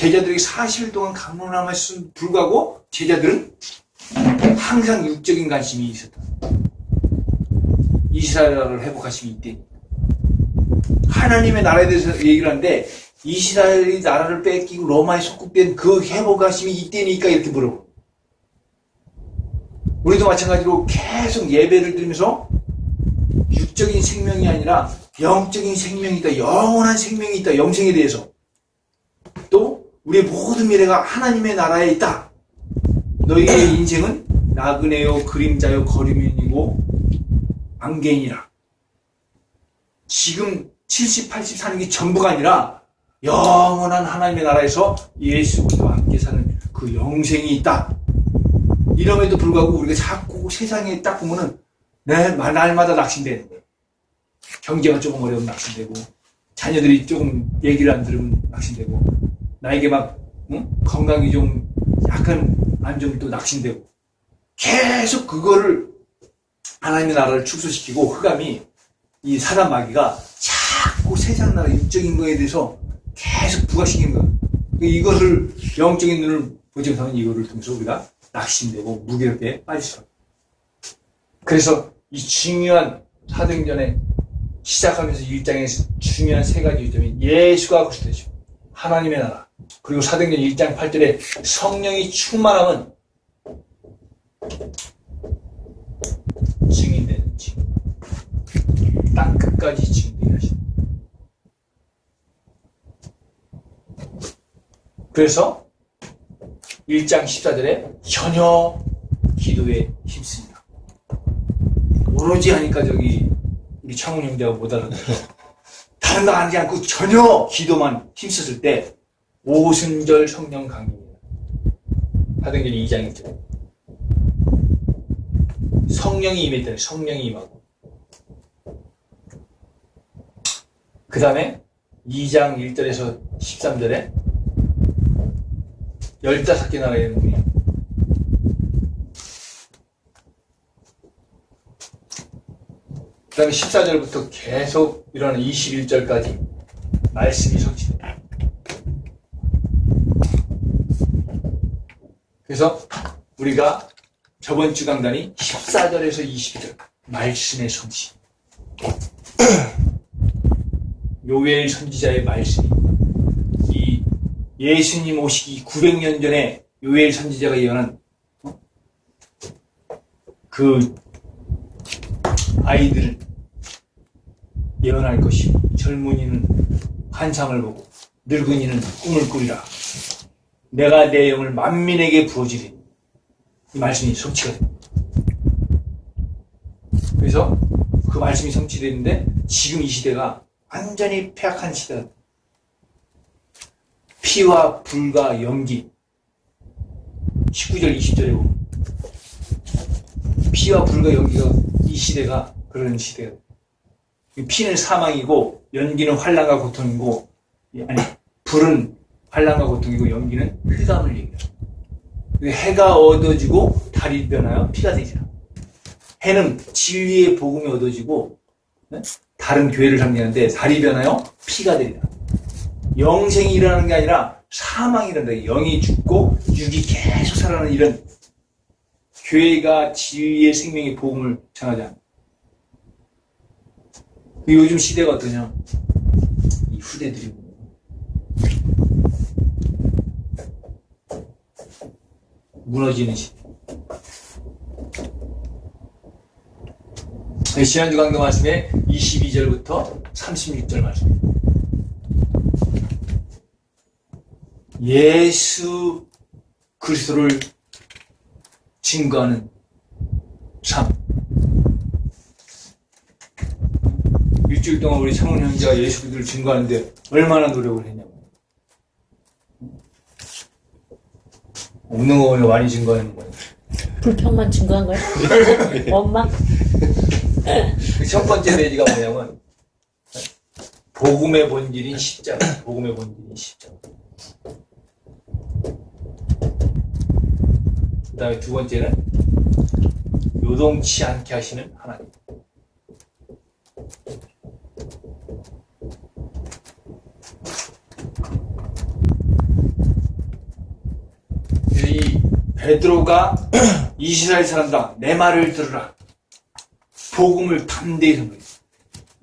제자들에게 40일 동안 강론함했음에도 불구하고 제자들은 항상 육적인 관심이 있었다. 이스라엘을 회복하심이 있대. 하나님의 나라에 대해서 얘기를 하는데 이스라엘이 나라를 뺏기고 로마에 속국된 그 회복하심이 있대니까 이렇게 물어보. 우리도 마찬가지로 계속 예배를 드리면서 육적인 생명이 아니라 영적인 생명이 있다. 영원한 생명이 있다. 영생에 대해서. 또 우리의 모든 미래가 하나님의 나라에 있다. 너희의 인생은 나그네요 그림자요 거리면이고 안개이니라. 지금 70, 80 사는 게 전부가 아니라 영원한 하나님의 나라에서 예수 그리스도와 함께 사는 그 영생이 있다. 이럼에도 불구하고 우리가 자꾸 세상에 딱 보면은 날마다 낙심되는 거예요. 경제가 조금 어려우면 낙심되고, 자녀들이 조금 얘기를 안 들으면 낙심되고, 나에게 막 건강이 좀 약간 안 좋으면 또 낙심되고, 계속 그거를 하나님의 나라를 축소시키고 흑암이 이 사단 마귀가 자꾸 세상 나라 육적인 거에 대해서 계속 부각시키는 거예요. 이것을 영적인 눈을 보지 못하면 이거를 통해서 우리가 낙심되고 무기력에 빠질 수가 있어요. 그래서 이 중요한 사도행전에 시작하면서 1장에서 중요한 세 가지 요점이 예수가 그리스도시고 하나님의 나라, 그리고 사도행전 1장 8절에 성령이 충만함은 증인되는 증인, 땅 끝까지 증인되게 하십니다. 그래서 1장 14절에 전혀 기도에 힘씁니다. 오로지 하니까 저기 우리 창훈 형제가 못 알아듣고 다른 거 하지 않고 전혀 기도만 힘썼을 때 오순절 성령 강림입니다. 사도행전 2장 1절 성령이 임했더니 성령이 임하고, 그 다음에 2장 1절에서 13절에 15개 나라의 문이, 그 다음에 14절부터 계속 일어나는 21절까지 말씀이 성취됩니다. 그래서 우리가 저번 주 강단이 14절에서 22절 말씀의 성취, 요엘 선지자의 말씀이, 이 예수님 오시기 900년 전에 요엘 선지자가 예언한 그 아이들을 예언할 것이고, 젊은이는 환상을 보고 늙은이는 꿈을 꾸리라. 내가 내 영을 만민에게 부어주리니, 이 말씀이 성취가 됩니다. 그래서 그 말씀이 성취되는데 지금 이 시대가 완전히 폐악한 시대다. 피와 불과 연기, 19절 20절에 보면 피와 불과 연기가, 이 시대가 그런 시대예요. 피는 사망이고 연기는 환난과 고통이고, 아니 불은 환난과 고통이고 연기는 흑암을 얘기해요. 해가 어두워지고 달이 변하여 피가 되잖아. 해는 진리의 복음이 어두워지고 다른 교회를 상징하는데 달이 변하여 피가 되리라. 영생이 일어나는 게 아니라 사망이 일어난다. 영이 죽고 육이 계속 살아나는 이런 교회가 진리의 생명의 복음을 전하자. 요즘 시대가 어떠냐? 이 후대들이 무너지는 시대. 지난주 강도 말씀에 22절부터 36절 말씀. 예수 그리스도를 증거하는 삶. 일주일 동안 우리 창훈 형제가 예수 그리스도를 증거하는데 얼마나 노력을 했냐고. 없는 거 보면 많이 증거하는 거예요. 불평만 증거한 거야? 엄마? 첫 번째 내지가 뭐냐면 복음의 본질인 십자가. 복음의 본질인 십자가. 그 다음에 두 번째는 요동치 않게 하시는 하나님. 베드로가 이스라엘 사람들아 내 말을 들으라. 복음을 담대히 선포해.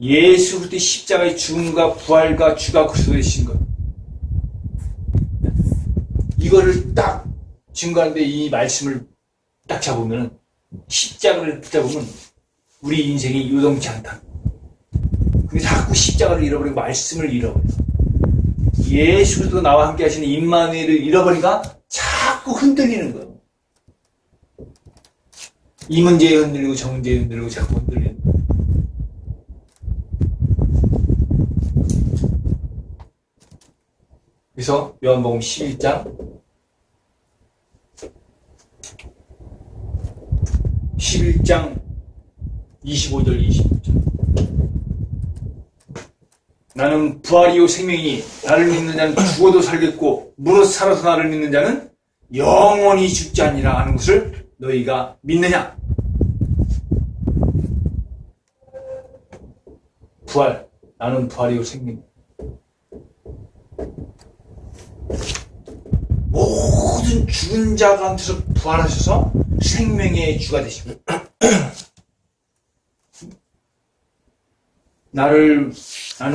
예수 그리스도의 십자가의 죽음과 부활과 주가 그리스도의 신 것. 이거를 딱 증거하는데 이 말씀을 딱 잡으면 십자가를 붙잡으면 우리 인생이 요동치 않다. 근데 자꾸 십자가를 잃어버리고 말씀을 잃어버려. 예수 그리스도 나와 함께 하시는 임마누엘을 잃어버리니까 자꾸 흔들리는 거예요. 이 문제에 흔들리고 저 문제에 흔들리고 자꾸 흔들리는 거예요. 그래서 요한복음 11장 25절 26절 나는 부활이요 생명이니 나를 믿는 자는 죽어도 살겠고 무릇 살아서 나를 믿는 자는 영원히 죽지 아니라 하는 것을 너희가 믿느냐? 부활, 나는 부활이요 생명이니 모든 죽은 자 가운데서 부활하셔서 생명의 주가 되시고 나는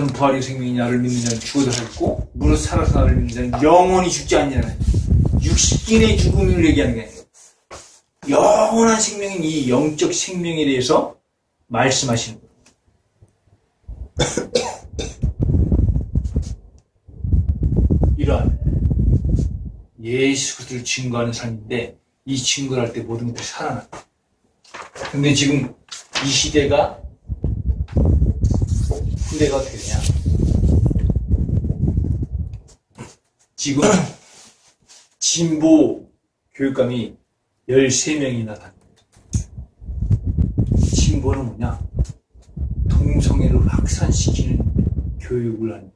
부활이 생명이 나를 믿는 자는 죽어도 살고 무릇 살아서 나를 믿는 자는 영원히 죽지 않느냐. 육신의 죽음을 얘기하는 게 아니에요. 영원한 생명인 이 영적 생명에 대해서 말씀하시는 거예요. 이러한 예수 그리스도를 증거하는 삶인데 이 증거를 할 때 모든 것들이 살아나. 근데 지금 이 시대가 어떻게 되냐? 지금 진보 교육감이 13명이나 다닙니다. 진보는 뭐냐? 동성애를 확산시키는 교육을 하는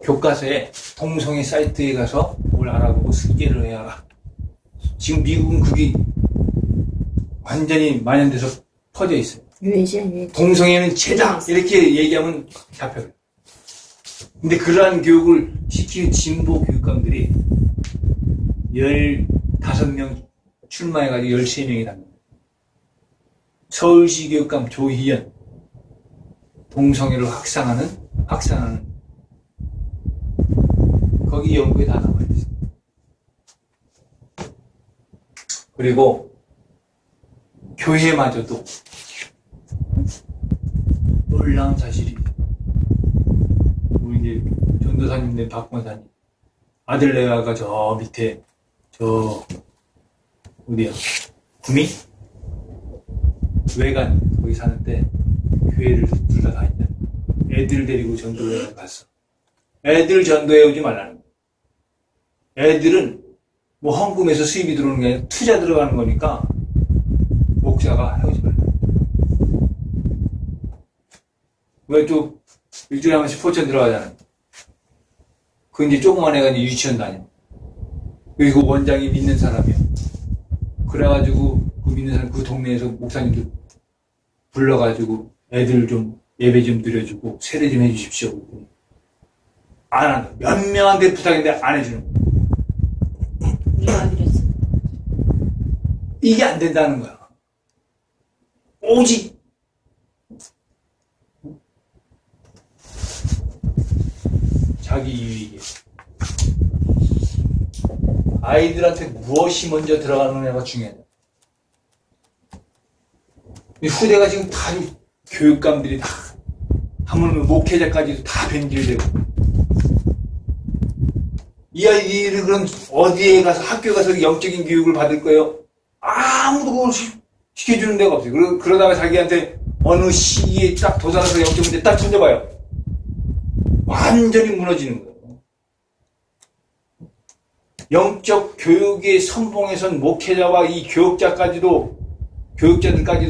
교과서에 동성애 사이트에 가서 뭘 알아보고 숙제를 해야 알아. 지금 미국은 그게 완전히 만연돼서 퍼져 있어요. 유해지. 동성애는 죄다 이렇게 얘기하면 잡혀요. 근데 그러한 교육을 시키는 진보 교육감들이 15명 출마해가지고 13명이 답니다. 서울시 교육감 조희연 동성애를 확산하는 거기 연구에 다 나와 있어요. 그리고 교회마저도 놀라운 사실이 우리 이제 전도사님네 박권사님 아들 내아가 저 밑에 어디야 구미 외관 거기 사는데 교회를 둘 다 다닌다. 애들 데리고 전도회 갔어. 애들 전도해 오지 말라는 거야. 애들은 뭐 헌금에서 수입이 들어오는 게 아니라 투자 들어가는 거니까 목사가 해오지 말라. 왜 또 일주일에 한 번씩 포천 들어가잖아요. 그 이제 조그만 애가 이제 유치원 다녀. 그리고 원장이 믿는 사람이야. 그래가지고 그 믿는 사람 그 동네에서 목사님들 불러가지고 애들 좀 예배 좀 드려주고 세례 좀 해주십시오. 안 한다. 몇 명한테 부탁했는데 안 해주는 거야. 누가 그랬어? 이게 안 된다는 거야. 오직 자기 유익에 아이들한테 무엇이 먼저 들어가느냐가 중요하다. 후대가 지금 다 교육감들이 다 하물며 목회자까지도 다 변질되고 이 아이들이 그럼 어디에 가서 학교 가서 영적인 교육을 받을 거예요? 아무도 그걸 시켜주는 데가 없어요. 그러다가 자기한테 어느 시기에 딱 도달해서 영적 문제 딱 던져봐요. 완전히 무너지는 거예요. 영적 교육의 선봉에선 목회자와 이 교육자들까지도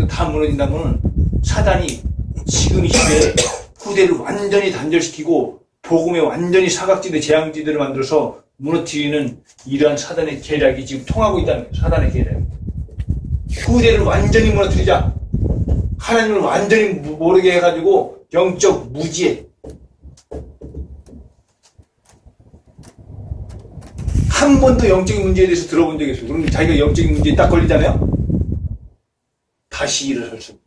다 무너진다면 사단이 지금 이 시대에 후대를 완전히 단절시키고 복음에 완전히 사각지대 재앙지대를 만들어서 무너뜨리는 이러한 사단의 계략이 지금 통하고 있다는 거예요. 사단의 계략. 후대를 완전히 무너뜨리자. 하나님을 완전히 모르게 해가지고 영적 무지에 한 번도 영적인 문제에 대해서 들어본 적이 없어요. 그럼 자기가 영적인 문제에 딱 걸리잖아요? 다시 일어설 수 없어요.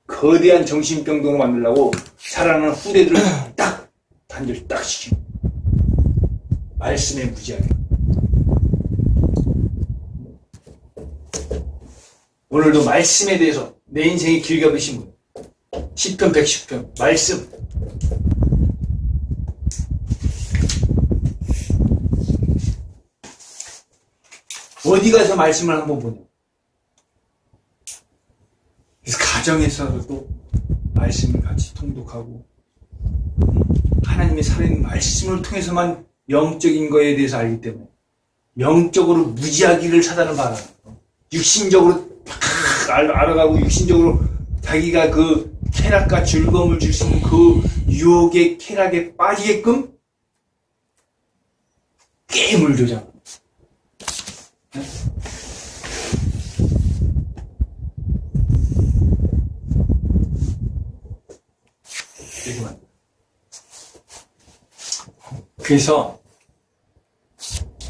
거대한 정신병동으로 만들려고 살아나는 후대들을 딱 단절 딱 시키고 말씀에 무지하게. 오늘도 말씀에 대해서 내 인생의 길잡이신 분 시편 110편 말씀 어디 가서 말씀을 한번 보냐. 그래서 가정에서도 말씀을 같이 통독하고 하나님의 살아있는 말씀을 통해서만 영적인 거에 대해서 알기 때문에 영적으로 무지하기를 사단은 바라는 거예요. 육신적으로 알아가고 육신적으로 자기가 그 쾌락과 즐거움을 줄 수 있는 그 유혹의 쾌락에 빠지게끔 게임을 조장. 네? 그래서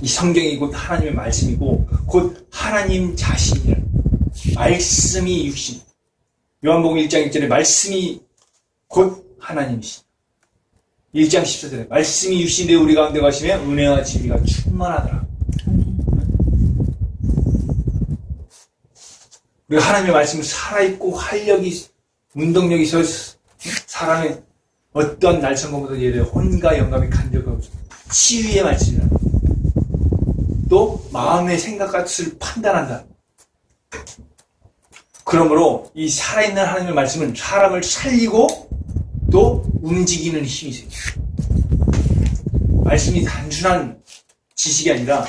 이 성경이 곧 하나님의 말씀이고 곧 하나님 자신이라. 말씀이 육신. 요한복음 1장 1절에 말씀이 곧 하나님이시. 1장 14절에 말씀이 육신이 되어 우리 가운데 가시며 은혜와 진리가 충만하더라. 우리가 하나님의 말씀은 살아있고 활력이 운동력이 있어 사람의 어떤 날성검보다 예를 혼과 영감이 간격이 없어. 치유의 말씀이라. 또 마음의 생각과 뜻을 판단한다. 그러므로 이 살아있는 하나님의 말씀은 사람을 살리고 또 움직이는 힘이 있어요. 말씀이 단순한 지식이 아니라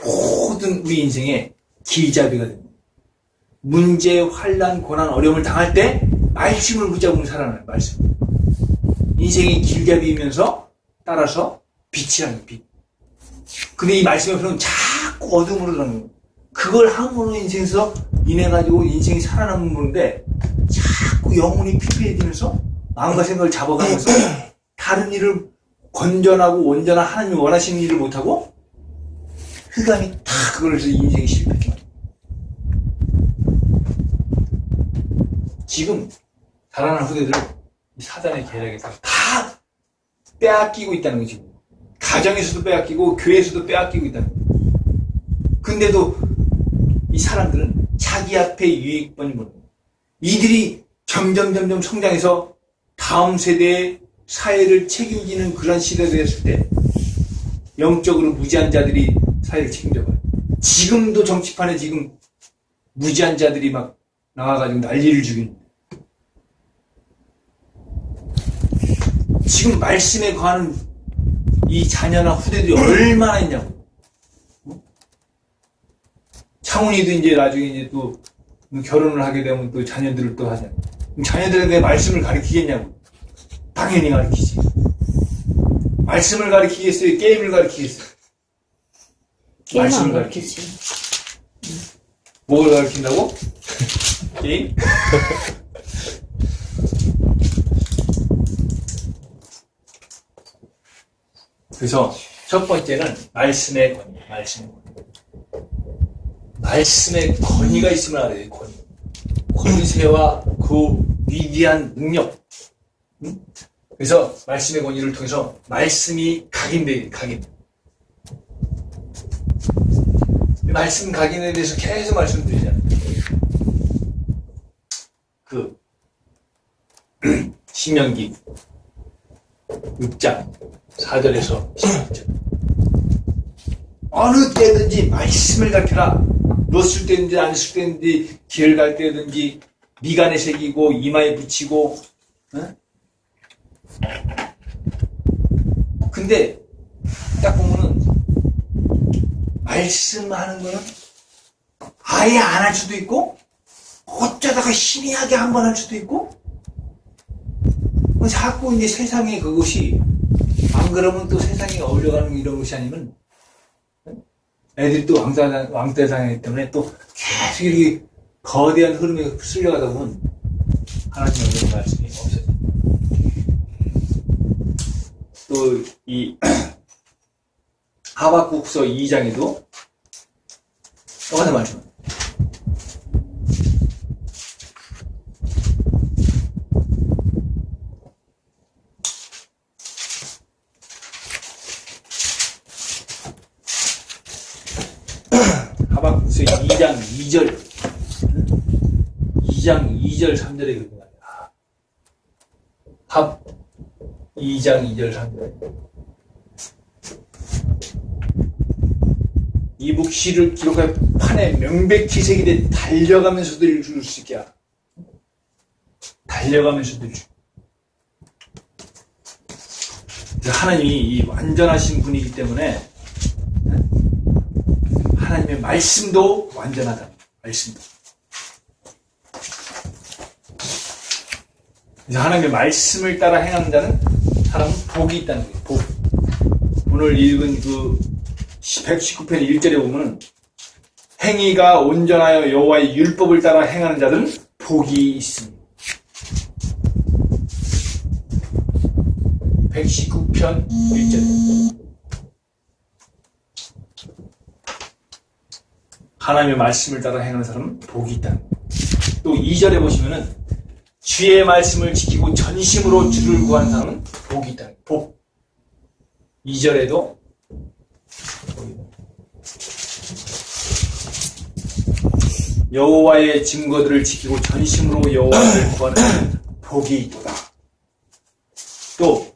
모든 우리 인생의 길잡이가 됩니다. 문제, 환난, 고난, 어려움을 당할 때 말씀을 붙잡으면 살아나요. 말씀. 인생의 길잡이이면서 따라서 빛이라는 빛. 근데 이 말씀의 표현은 자꾸 어둠으로 가는 거예요. 그걸 함으로 인생에서 인해가지고 인생이 살아남는 건데 자꾸 영혼이 피폐해지면서 마음과 생각을 잡아가면서 다른 일을 건전하고 온전한 하나님이 원하시는 일을 못하고 흑암이 다 그걸 해서 인생이 실패해. 지금 자라나는 후대들을 사단의 계략에서 다 빼앗기고 있다는 거지. 가정에서도 빼앗기고 교회에서도 빼앗기고 있다는 거지. 근데도 이 사람들은 자기 앞에 유익뿐이 모르는 거예요. 이들이 점점 성장해서 다음 세대의 사회를 책임지는 그런 시대가 되었을 때 영적으로 무지한 자들이 사회를 책임져봐요. 지금도 정치판에 지금 무지한 자들이 막 나와가지고 난리를 죽이는 거예요. 지금 말씀에 관한 이 자녀나 후대들이 얼마나 있냐고. 창훈이도 이제 나중에 이제 또 결혼을 하게 되면 또 자녀들을 또 하잖아요. 자녀들에게 말씀을 가르치겠냐고. 당연히 가르치지. 말씀을 가르치겠어요? 게임을 가르치겠어요? 말씀을 가르치지. 뭘 가르친다고? 게임? 그래서 첫 번째는 말씀의 권위, 말씀의 권위가 있으면 알아야 권위. 권세와 그 위대한 능력. 그래서 말씀의 권위를 통해서 말씀이 각인돼. 말씀 각인에 대해서 계속 말씀드리잖아요. 그 신명기 6장 4절에서 16절. 어느 때든지 말씀을 가르쳐라. 넣었을 때든지 안 쓸 때든지 길을 갈 때든지 미간에 새기고 이마에 붙이고. 어? 근데 딱 보면은 말씀하는 거는 아예 안 할 수도 있고 어쩌다가 희미하게 한 번 할 수도 있고 자꾸 이제 세상에 그것이 안 그러면 또 세상에 어울려가는 이런 것이 아니면 애들이 또 왕따당하기 때문에 또 계속 이렇게 거대한 흐름에 휩쓸려가다 보면 하나님의 어려운 말씀이 없어져요. 또 이 하박국서 2장에도 똑같은 말씀. 하박국서 2장 2절 3절에 그런 말이야. 합 2장 2절 3절. 이 묵시를 기록할 판에 명백히 새기되 달려가면서도 읽을 수 있게 하라. 달려가면서도 읽을 수 있게. 하나님이 이 완전하신 분이기 때문에 하나님의 말씀도 완전하다. 말씀도. 그래서 하나님의 말씀을 따라 행하는 자는 사람은 복이 있다는 거예요. 복. 오늘 읽은 그 119편 1절에 보면 행위가 온전하여 여호와의 율법을 따라 행하는 자들은 복이 있습니다. 119편 1절. 하나님의 말씀을 따라 행하는 사람은 복이 있다. 또 2절에 보시면은 주의 말씀을 지키고 전심으로 주를 구하는 사람은 복이 있다. 복. 2절에도 여호와의 증거들을 지키고 전심으로 여호와를 구하는 사람은 복이 있다. 또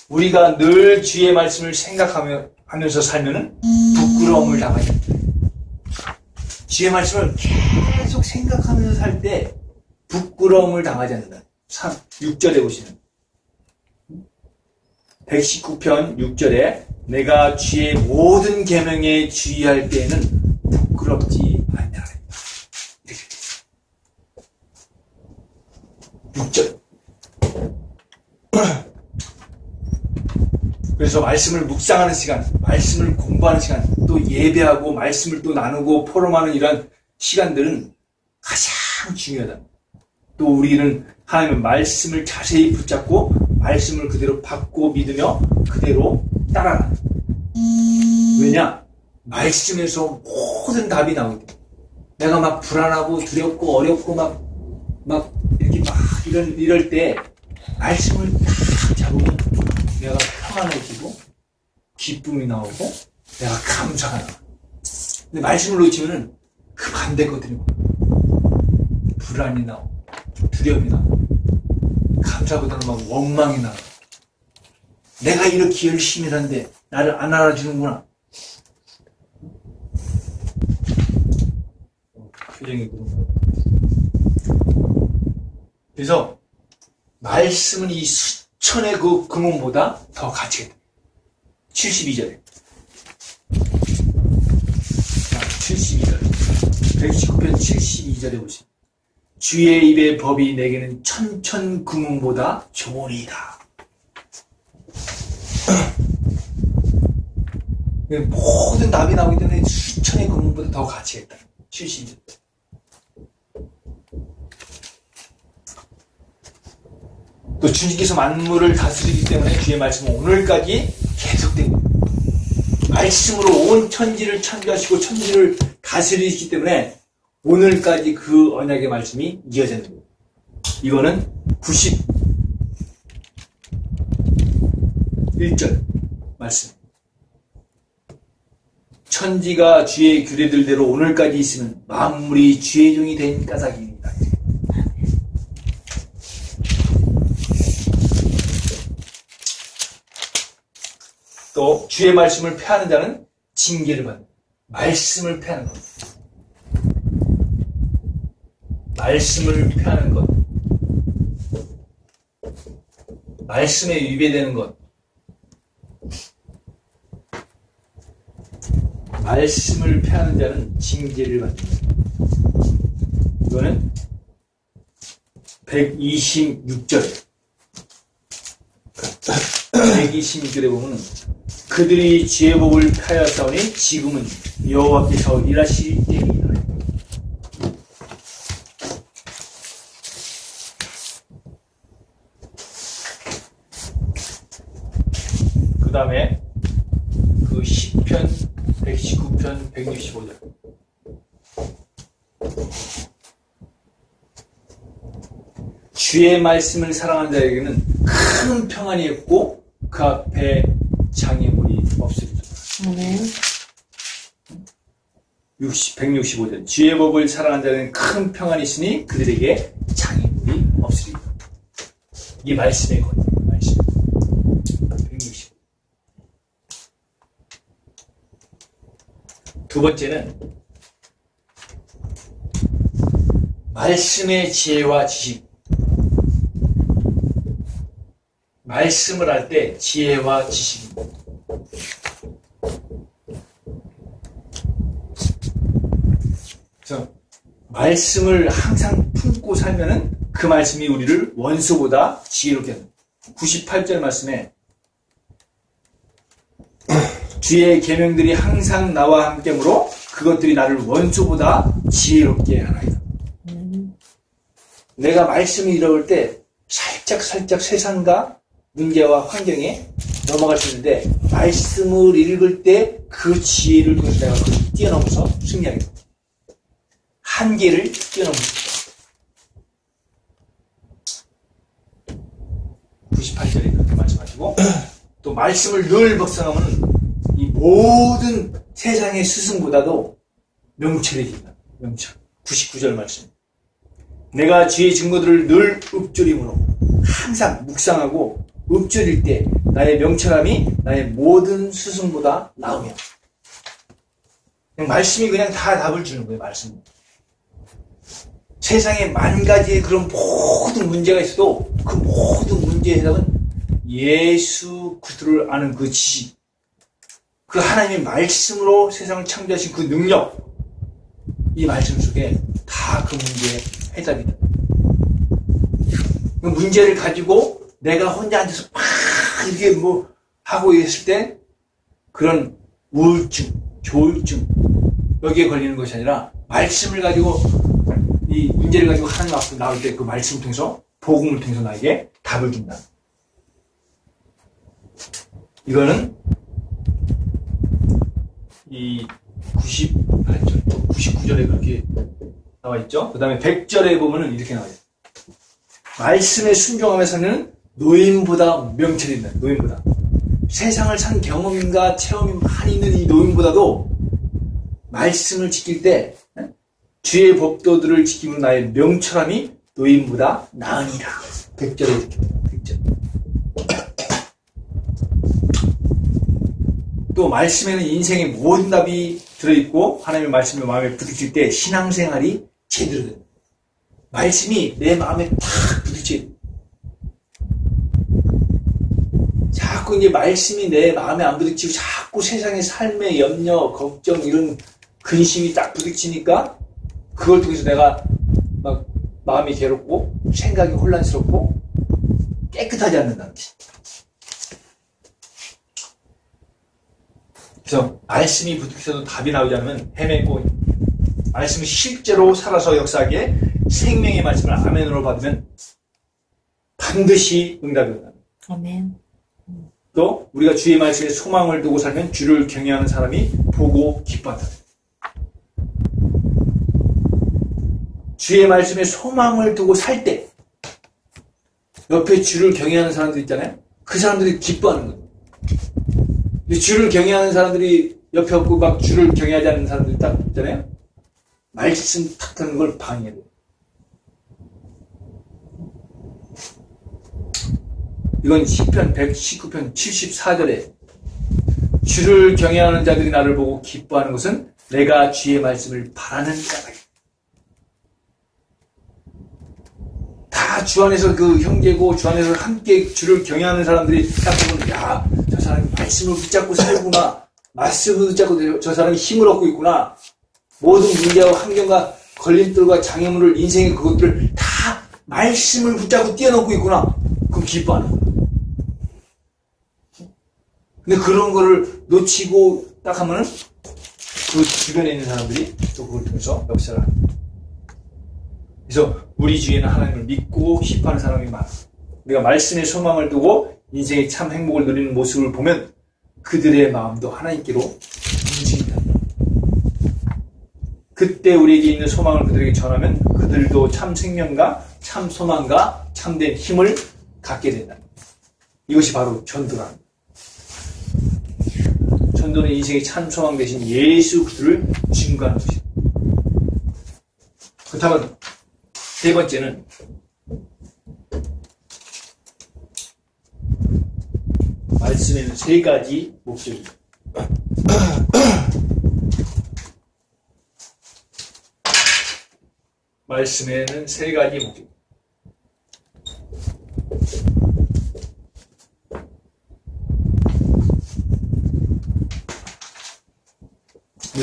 우리가 늘 주의 말씀을 생각하면서 살면은 부끄러움을 당하지. 주의 말씀을 계속 생각하면서 살 때 부끄러움을 당하지 않는다. 6절에 보시면 119편 6절에 내가 주의 모든 계명에 주의할 때에는 부끄럽지 않냐. 이렇게 6절. 그래서 말씀을 묵상하는 시간, 말씀을 공부하는 시간, 또 예배하고 말씀을 또 나누고 포럼하는 이런 시간들은 가장 중요하다. 또 우리는 하나님의 말씀을 자세히 붙잡고 말씀을 그대로 받고 믿으며 그대로 따라가는. 왜냐? 말씀에서 모든 답이 나오기 때문에. 내가 막 불안하고 두렵고 어렵고 막 이렇게 막 이럴 때 말씀을 딱 잡으면 내가 평안해지고 기쁨이 나오고 내가 감사가 나와. 근데 말씀을 놓치면은 그 반대 것들이 불안이 나오고 두려움이 나오고 감사보다는 막 원망이 나오고 내가 이렇게 열심히 하는데 나를 안 알아주는구나. 표정이 그런. 그래서 말씀은 이 수천의 그 금은보다 더 가치가 있다. 72절에 72절 119편 72절에 보시면 주의 입의 법이 내게는 천천 금은보다 좋으리이다. 모든 답이 나오기 때문에 수천의 금은보다 더 가치가 있다. 72절. 또 주님께서 만물을 다스리기 때문에 주의 말씀은 오늘까지 계속되고 말씀으로 온 천지를 창조하시고 천지를 다스리시기 때문에 오늘까지 그 언약의 말씀이 이어지는 거예요. 이거는 91절 말씀. 천지가 주의 규례들대로 오늘까지 있으면 만물이 주의 종이 된 까닭입니다. 또 주의 말씀을 폐하는 자는 징계를 받는다. 말씀을 폐하는 것. 말씀을 폐하는 것. 말씀에 위배되는 것. 말씀을 폐하는 자는 징계를 받는다. 이거는 126절. 126절에 보면 그들이 주의 법을 폐하였사오니 지금은 여호와께서 일하실 때입니다. 그 다음에 그 시편 119편 165절. 주의 말씀을 사랑하는 자에게는 큰 평안이 있고 그 앞에 장애물이 없으리라. 아멘. 165절. 주의 법을 사랑하는 자에게는 큰 평안이 있으니 그들에게 장애물이 없으리라. 이게 말씀의 권위예요. 말씀. 165. 두 번째는 말씀의 지혜와 지식. 말씀을 할 때 지혜와 지식입니다. 그래서 말씀을 항상 품고 살면은 그 말씀이 우리를 원수보다 지혜롭게 합니다. 98절 말씀에 주의 계명들이 항상 나와 함께므로 그것들이 나를 원수보다 지혜롭게 하나이다. 내가 말씀을 잃어올 때 살짝 세상과 문제와 환경에 넘어갈 수 있는데 말씀을 읽을 때 그 지혜를 통해서 내가 그걸 뛰어넘어서 승리하게 됩니다. 한계를 뛰어넘을 수 있다. 98절에 그렇게 말씀하시고 또 말씀을 늘 묵상하면 이 모든 세상의 스승보다도 명철해진다. 명철. 99절 말씀. 내가 주의 증거들을 늘 읊조림으로 항상 묵상하고 읊조릴 때 나의 명철함이 나의 모든 스승보다 나으며 말씀이 그냥 다 답을 주는 거예요. 말씀. 세상에 만 가지의 그런 모든 문제가 있어도 그 모든 문제의 해답은 예수 그리스도를 아는 그 지식, 그 하나님의 말씀으로 세상을 창조하신 그 능력, 이 말씀 속에 다 그 문제의 해답이다. 그 문제를 가지고 내가 혼자 앉아서 막 이렇게 뭐 하고 있을 때 그런 우울증, 조울증 여기에 걸리는 것이 아니라 말씀을 가지고 이 문제를 가지고 하나님 앞으로 나올 때 그 말씀을 통해서 복음을 통해서 나에게 답을 준다. 이거는 이 98절, 99절에 그렇게 나와 있죠. 그 다음에 100절에 보면은 이렇게 나와요. 말씀에 순종하면서는 노인보다 명철이 있다. 노인보다. 세상을 산 경험과 체험이 많이 있는 이 노인보다도 말씀을 지킬 때 주의 법도들을 지키면 나의 명철함이 노인보다 나으니라. 100절에 이렇게 100절. 또 말씀에는 인생의 모든 답이 들어있고 하나님의 말씀이 마음에 부딪힐 때 신앙생활이 제대로 됩니다. 말씀이 내 마음에 탁 부딪혀요. 자꾸 이제 말씀이 내 마음에 안 부딪히고 자꾸 세상의 삶의 염려, 걱정 이런 근심이 딱 부딪히니까 그걸 통해서 내가 막 마음이 괴롭고 생각이 혼란스럽고 깨끗하지 않는다는 것이. 그래서 말씀이 부딪혀도 답이 나오지 않으면 헤매고 말씀이 실제로 살아서 역사하기에 생명의 말씀을 아멘으로 받으면 반드시 응답이 온다. 아멘. 또 우리가 주의 말씀에 소망을 두고 살면 주를 경외하는 사람이 보고 기뻐한다. 주의 말씀에 소망을 두고 살 때 옆에 주를 경외하는 사람들 있잖아요. 그 사람들이 기뻐하는 거예요. 주를 경외하는 사람들이 옆에 없고 막 주를 경외하지 않는 사람들이 딱 있잖아요. 말씀 탁 하는 걸 방해해요. 이건 시편 119편 74절에 주를 경외하는 자들이 나를 보고 기뻐하는 것은 내가 주의 말씀을 바라는 까닭이다. 다 주 안에서 그 형제고 주 안에서 함께 주를 경외하는 사람들이 딱 보면 야, 저 사람이 말씀을 붙잡고 살구나. 말씀을 붙잡고 저 사람이 힘을 얻고 있구나. 모든 문제와 환경과 걸림돌과 장애물을 인생의 그것들을 다 말씀을 붙잡고 뛰어넘고 있구나. 그럼 기뻐하는 거야. 근데 그런 거를 놓치고 딱 하면은 그 주변에 있는 사람들이 또 그걸 통해서 역사를 합니다. 그래서 우리 주위에는 하나님을 믿고 싶어하는 사람이 많아. 우리가 말씀에 소망을 두고 인생의 참 행복을 누리는 모습을 보면 그들의 마음도 하나님께로 움직인다. 그때 우리에게 있는 소망을 그들에게 전하면 그들도 참 생명과 참 소망과 참된 힘을 갖게 된다. 이것이 바로 전도라. 전도는 인생의 참 소망 대신 예수 그리스도를 증거하는 것이다. 그렇다면 세 번째는 말씀에는 세 가지 목적이다. 말씀에는 세 가지 목적.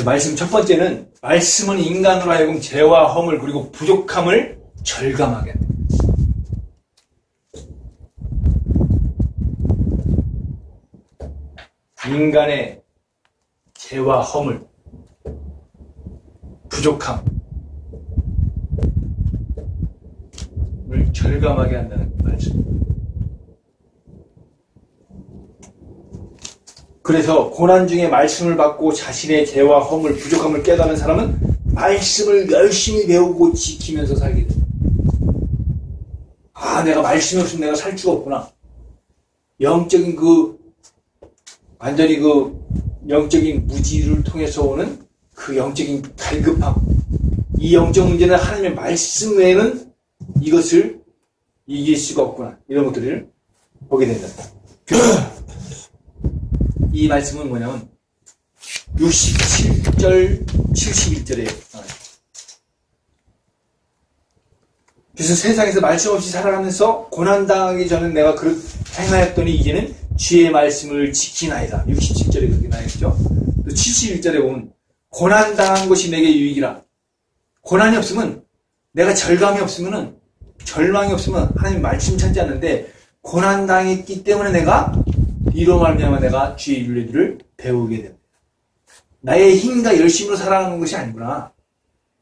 말씀 첫 번째는 말씀은 인간으로 하여금 죄와 허물 그리고 부족함을 절감하게 한다. 인간의 죄와 허물, 부족함을 절감하게 한다는 말씀. 그래서 고난 중에 말씀을 받고 자신의 죄와 허물, 부족함을 깨닫는 사람은 말씀을 열심히 배우고 지키면서 살게 됩니다. 아, 내가 말씀이 없으면 내가 살 수가 없구나. 영적인 완전히 영적인 무지를 통해서 오는 그 영적인 갈급함. 이 영적 문제는 하나님의 말씀 외에는 이것을 이길 수가 없구나. 이런 것들을 보게 된다. 이 말씀은 뭐냐면 67절, 71절에 나와요. 그래서 세상에서 말씀 없이 살아가면서 고난당하기 전에 내가 그렇게 행하였더니 이제는 주의 말씀을 지키나이다. 67절에 그렇게 나와있죠. 또 71절에 보면 고난당한 것이 내게 유익이라. 고난이 없으면, 내가 절감이 없으면은, 절망이 없으면 하나님 말씀 찾지 않는데 고난당했기 때문에 내가 이로 말미암아 내가 주의 윤례들을 배우게 됩니다. 나의 힘과 열심으로 살아가는 것이 아니구나.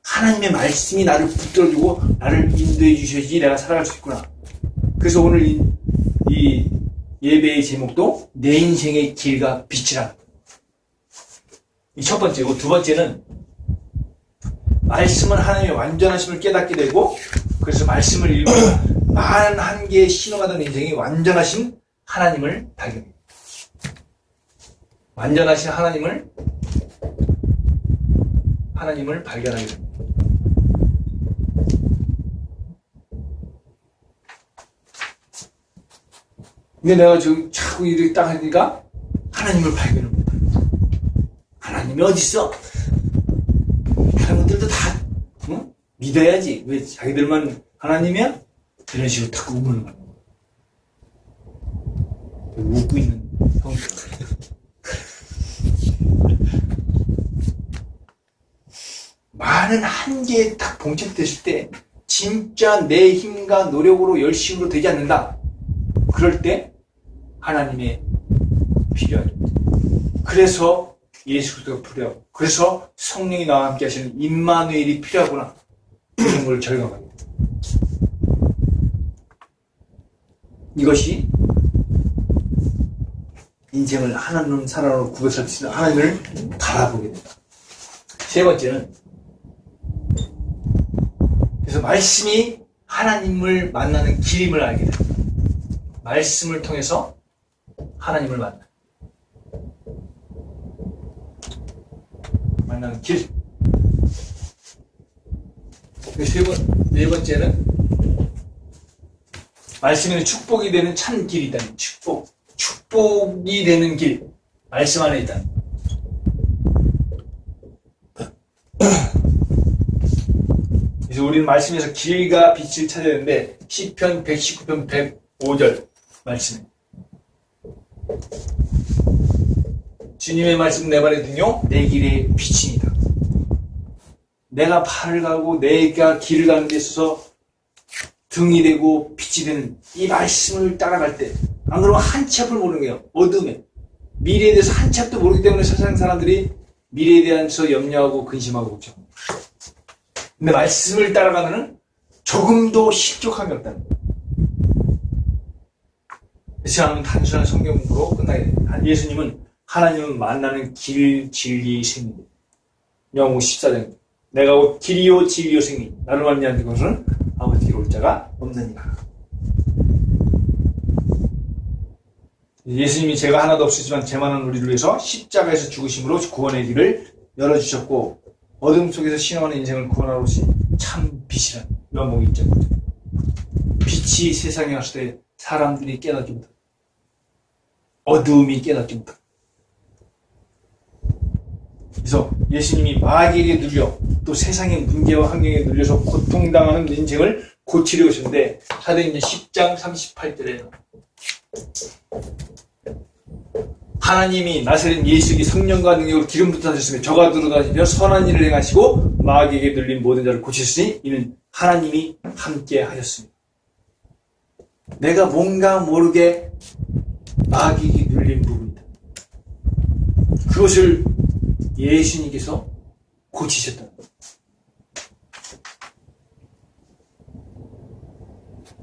하나님의 말씀이 나를 붙들어주고 나를 인도해 주셔야지 내가 살아갈 수 있구나. 그래서 오늘 이 예배의 제목도 내 인생의 길과 빛이라. 이 첫 번째고, 두 번째는 말씀은 하나님의 완전하심을 깨닫게 되고, 그래서 말씀을 읽으면 많은 한계의 신호가던 인생이 완전하신 하나님을 발견합니다. 완전하신 하나님을 발견하게 됩니다. 근데 내가 지금 자꾸 이렇게 딱 하니까 하나님을 발견을 못해요. 하나님이 어딨어? 다른 것들도 다 믿어야지. 왜 자기들만 하나님이야? 이런 식으로 딱 우물을 가는 거야. 웃고 있는 형들. 많은 한계에 딱 봉착됐을 때 진짜 내 힘과 노력으로 열심으로 되지 않는다. 그럴 때 하나님의 필요하죠. 그래서 예수 그리스도가 필요하고, 그래서 성령이 나와 함께 하시는 임마누엘이 필요하구나. 이런 걸 절감합니다. 이것이 인생을 하나님 사랑으로 구별할 수 있는 하나님을 바라보게 된다. 세 번째는, 그래서 말씀이 하나님을 만나는 길임을 알게 됩니다. 말씀을 통해서 하나님을 만나는 길. 네 번째는 말씀에는 축복이 되는 참 길이다. 축복이 되는 길. 말씀 안에 있다. 그래서 우리는 말씀에서 길과 빛을 찾아야 되는데 시편 119편 105절 말씀에 주님의 말씀 내 발에 등요 내 길의 빛이니라. 내가 발을 가고 내가 길을 가는 데 있어서 등이 되고 빛이 되는 이 말씀을 따라갈 때, 안 그러면 한 치 앞을 모르는 거예요. 어둠에 미래에 대해서 한 치 앞도 모르기 때문에 세상 사람들이 미래에 대해서 염려하고 근심하고 그렇죠. 근데 말씀을 따라가면은 조금도 실족함이 없다는 거예요. 그렇지 않으면 단순한 성경 공부로 끝나게 됩니다. 예수님은 하나님을 만나는 길, 진리, 생명. 영후 14장. 내가 곧 길이요 진리요 생명. 나를 만나는 것은 아버지께로 올 자가 없느니라. 예수님이 제가 하나도 없으지만 죄만한 우리를 위해서 십자가에서 죽으심으로 구원의 길을 열어주셨고 어둠 속에서 신앙하는 인생을 구원하러 오신 참 빛이란 면목이 있죠. 빛이 세상에 왔을 때 사람들이 깨닫지 못하고 어두움이 깨닫지 못하고 그래서 예수님이 마귀에게 눌려 또 세상의 문제와 환경에 눌려서 고통당하는 인생을 고치려 오셨는데 사도행전 10장 38절에 하나님이 나사렛 예수에게 성령과 능력으로 기름 부탁하셨으며 저가 들어다니며 선한 일을 행하시고 마귀에게 눌린 모든 자를 고치시니 이는 하나님이 함께 하셨습니다. 내가 뭔가 모르게 마귀에게 눌린 부분이다. 그것을 예수님께서 고치셨다.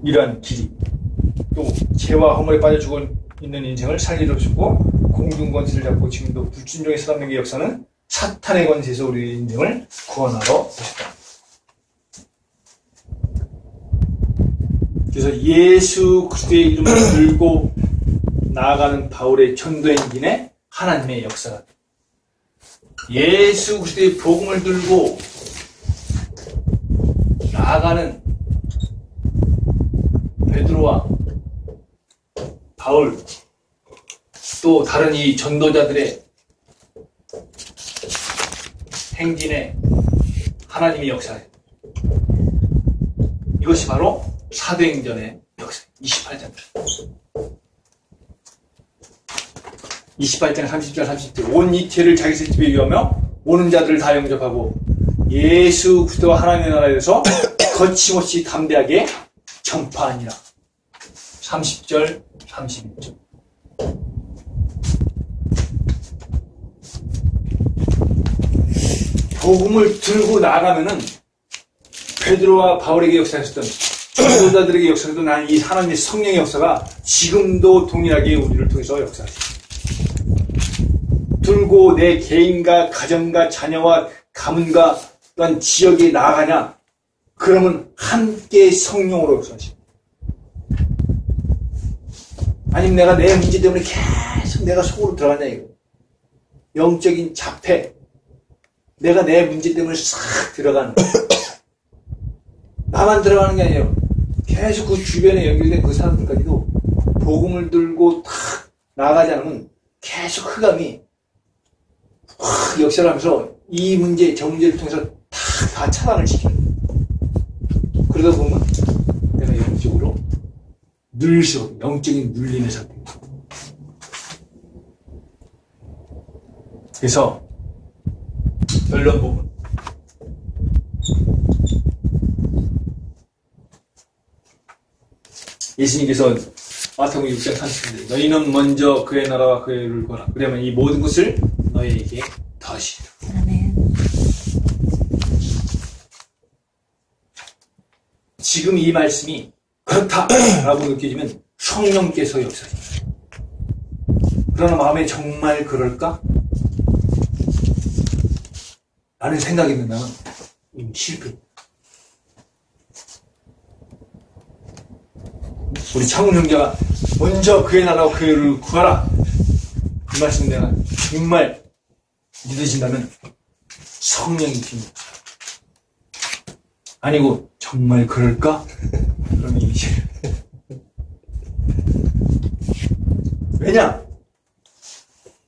이러한 길이 또 죄와 허물에 빠져 죽어 있는 인생을 살리려 주고 공중 권세를 잡고 지금도 불순종의 사단에게 역사는 사탄의 권세에서 우리의 인생을 구원하러 오셨다. 그래서 예수 그리스도의 이름을 들고 나아가는 바울의 전도 행진에 하나님의 역사가 예수 그리스도의 복음을 들고 나아가는 베드로와 바울 또 다른 이 전도자들의 행진에 하나님의 역사 이것이 바로 사도행전의 역사 28장 30절 30절 온 이태를 자기 집에 유하며 오는 자들을 다 영접하고 예수 그리스도와 하나님의 나라에 대해서 거침없이 담대하게 전파하니라. 30절 31절 복음을 들고 나가면은 베드로와 바울에게 역사했었던 전도자들에게 역사했던 나는 이 하나님의 성령의 역사가 지금도 동일하게 우리를 통해서 역사하십니다. 들고 내 개인과 가정과 자녀와 가문과 또한 지역에 나아가냐 그러면 함께 성령으로 역사하십니다. 아니면 내가 내 문제 때문에 계속 내가 속으로 들어가냐 이거 영적인 자폐 내가 내 문제 때문에 싹 들어가는 나만 들어가는 게 아니에요. 계속 그 주변에 연결된 그 사람들까지도 복음을 들고 탁 나가지 않으면 계속 흑암이 확 역사를 하면서 이 문제 저 문제를 통해서 다 차단을 시켜요. 그러다 보면 내가 영적으로 늘수록 영적인 눌림의 상태입니다. 그래서 결론 부분 예수님께서 마태복음 6장 30절에 너희는 먼저 그의 나라와 그의 의를 구하라. 그러면 이 모든 것을 너희에게 더하시리라. 아멘. 지금 이 말씀이 그렇다라고 느껴지면 성령께서 역사하십니다. 그러나 마음에 정말 그럴까? 라는 생각이 든다면 이미 실패입니다. 우리 창훈 형제가 먼저 그의 나라와 그의 의를 구하라. 이 말씀 내가 정말 믿으신다면 성령이 듭니다. 아니고 정말 그럴까? 그러면 이미 실패. 왜냐?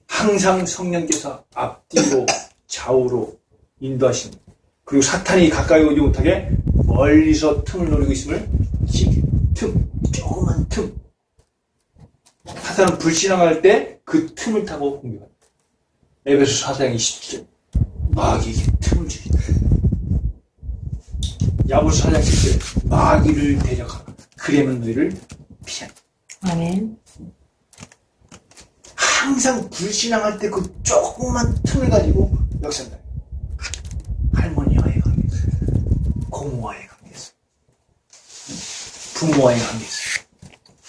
항상 성령께서 앞뒤로 좌우로 인도하십니다. 그리고 사탄이 가까이 오지 못하게 멀리서 틈을 노리고 있음을 틈, 조그만 틈. 사탄은 불신앙할 때 그 틈을 타고 공격합니다. 에베소 4장 20절 마귀에게 틈을 주시다. 야고보서 4장 10절 마귀를 대적하라. 그러면 너희를 피하라. 아멘. 항상 불신앙할 때 그 조그만 틈을 가지고 역사한다. 할머니와의 관계에서, 고모와의 관계에서, 부모와의 관계에서,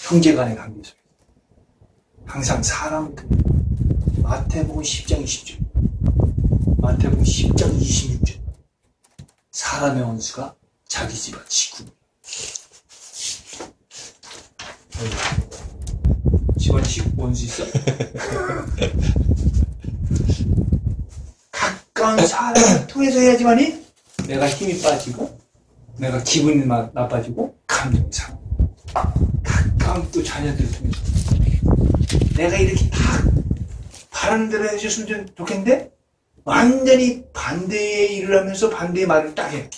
형제간의 관계에서 항상 사람 마태복음 10장 20절, 마태복음 10장 26절. 사람의 원수가 자기 집안 식구. 집안 식구 원수 있어? 가까운 사람을 통해서 해야지만이 내가 힘이 빠지고, 내가 기분이 나빠지고, 감정이 상하고. 가까운 또 자녀들을 통해서 내가 이렇게 다 바라는 대로 해줬으면 좋겠는데 완전히 반대의 일을 하면서 반대의 말을 딱 해.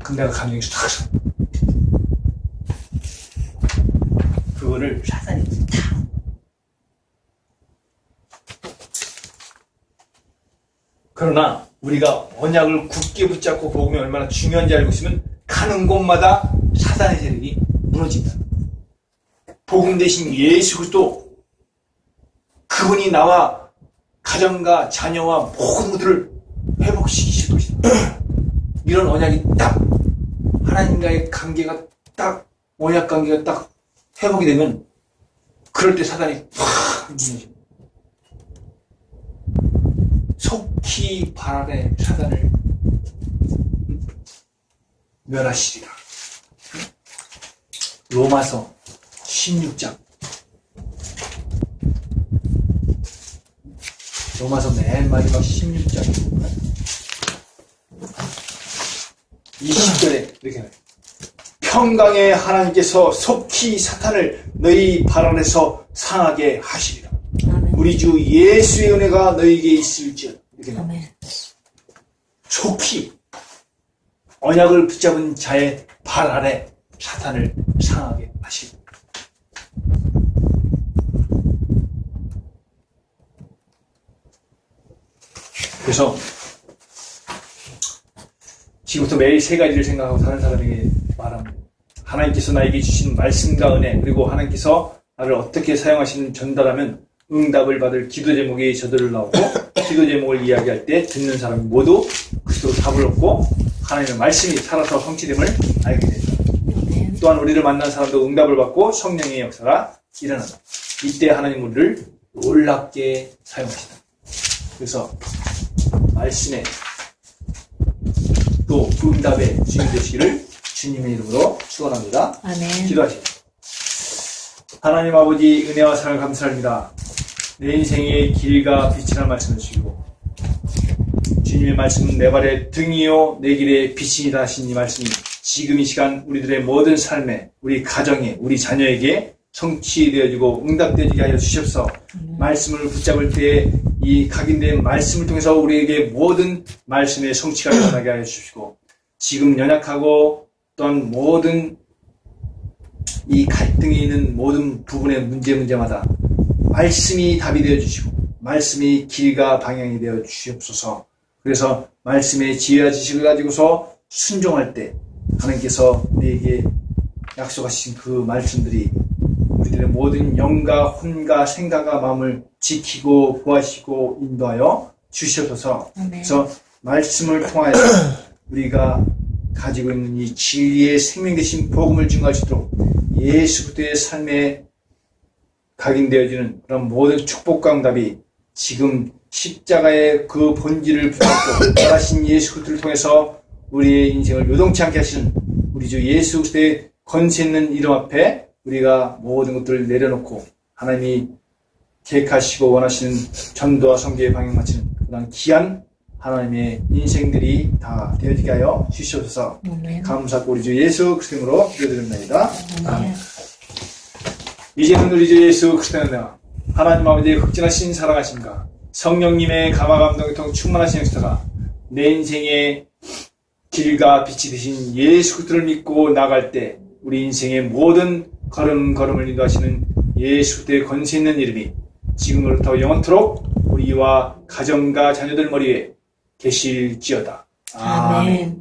그럼 내가 감정이 탁 그거를 사단이 탁. 그러나 우리가 언약을 굳게 붙잡고 복음이 얼마나 중요한지 알고 있으면 가는 곳마다 사단의 세력이 무너진다. 복음 대신 예수 그리스도, 그분이 나와 가정과 자녀와 모든 것들을 회복시키실 것이다. 이런 언약이 딱 하나님과의 관계가 딱 언약 관계가 딱 회복이 되면 그럴 때 사단이 확 무너집니다. 속히 발 아래 사단을 멸하시리라. 로마서 16장. 로마서 맨 마지막 16장 20절에 이렇게 나와요. 평강의 하나님께서 속히 사탄을 너희 발 아래서 상하게 하시리라. 아멘. 우리 주 예수의 은혜가 너희에게 있을지어다. 이렇게 나와요. 아멘. 속히 언약을 붙잡은 자의 발 아래 사탄을 상하게 하시리라. 그래서 지금부터 매일 세 가지를 생각하고 다른 사람에게 말합니다. 하나님께서 나에게 주신 말씀과 은혜, 그리고 하나님께서 나를 어떻게 사용하시는 전달하면 응답을 받을 기도 제목이 저절로 나오고, 기도 제목을 이야기할 때 듣는 사람이 모두 그리스도로 답을 얻고 하나님의 말씀이 살아서 성취됨을 알게 된다. 또한 우리를 만난 사람도 응답을 받고 성령의 역사가 일어난다. 이때 하나님 우리를 놀랍게 사용하신다. 그래서 말씀에 또 응답의 주인 되시기를 주님의 이름으로 축원합니다. 아멘. 기도하시죠. 하나님 아버지, 은혜와 사랑을 감사합니다. 내 인생의 길과 빛이라는 말씀을 주시고, 주님의 말씀은 내 발의 등이요 내 길의 빛이다 하신 이 말씀이 지금 이 시간 우리들의 모든 삶에, 우리 가정에, 우리 자녀에게 성취되어지고 응답되어지게 하여 주시옵소서. 말씀을 붙잡을 때 이 각인된 말씀을 통해서 우리에게 모든 말씀의 성취가 일어나게 하여 주시고, 지금 연약하고 또한 모든 이 갈등이 있는 모든 부분의 문제마다 말씀이 답이 되어 주시고, 말씀이 길과 방향이 되어 주시옵소서. 그래서 말씀의 지혜와 지식을 가지고서 순종할 때 하나님께서 우리에게 약속하신 그 말씀들이 우리들의 모든 영과 혼과 생각과 마음을 지키고 구하시고 인도하여 주시옵소서. 그래서 말씀을 통하여서 우리가 가지고 있는 이 진리의 생명 되신 복음을 증거할 수 있도록 예수 그리스도의 삶에 각인되어지는 그런 모든 축복과 응답이 지금 십자가의 그 본질을 붙잡고 살아신 예수 그리스도를 통해서 우리의 인생을 요동치 않게 하시는 우리 주 예수 그리스도의 권세 있는 이름 앞에 우리가 모든 것들을 내려놓고 하나님이 계획하시고 원하시는 전도와 선교의 방향 맞추는 그런 귀한 하나님의 인생들이 다 되어지게 하여 주시옵소서. 감사하고 우리 주 예수 그리스도 이름으로 기도드립니다. 아멘. 이제는 우리 주 예수 그리스도는 하나님 아버지의 극진하신 사랑하심과 성령님의 감화감동을 통해 충만하신 역사가 내 인생의 길과 빛이 되신 예수 그리스도를 믿고 나갈 때 우리 인생의 모든 걸음걸음을 인도하시는 예수 그리스도의 권세 있는 이름이 지금으로부터 영원토록 우리와 가정과 자녀들 머리에 계실지어다. 아멘.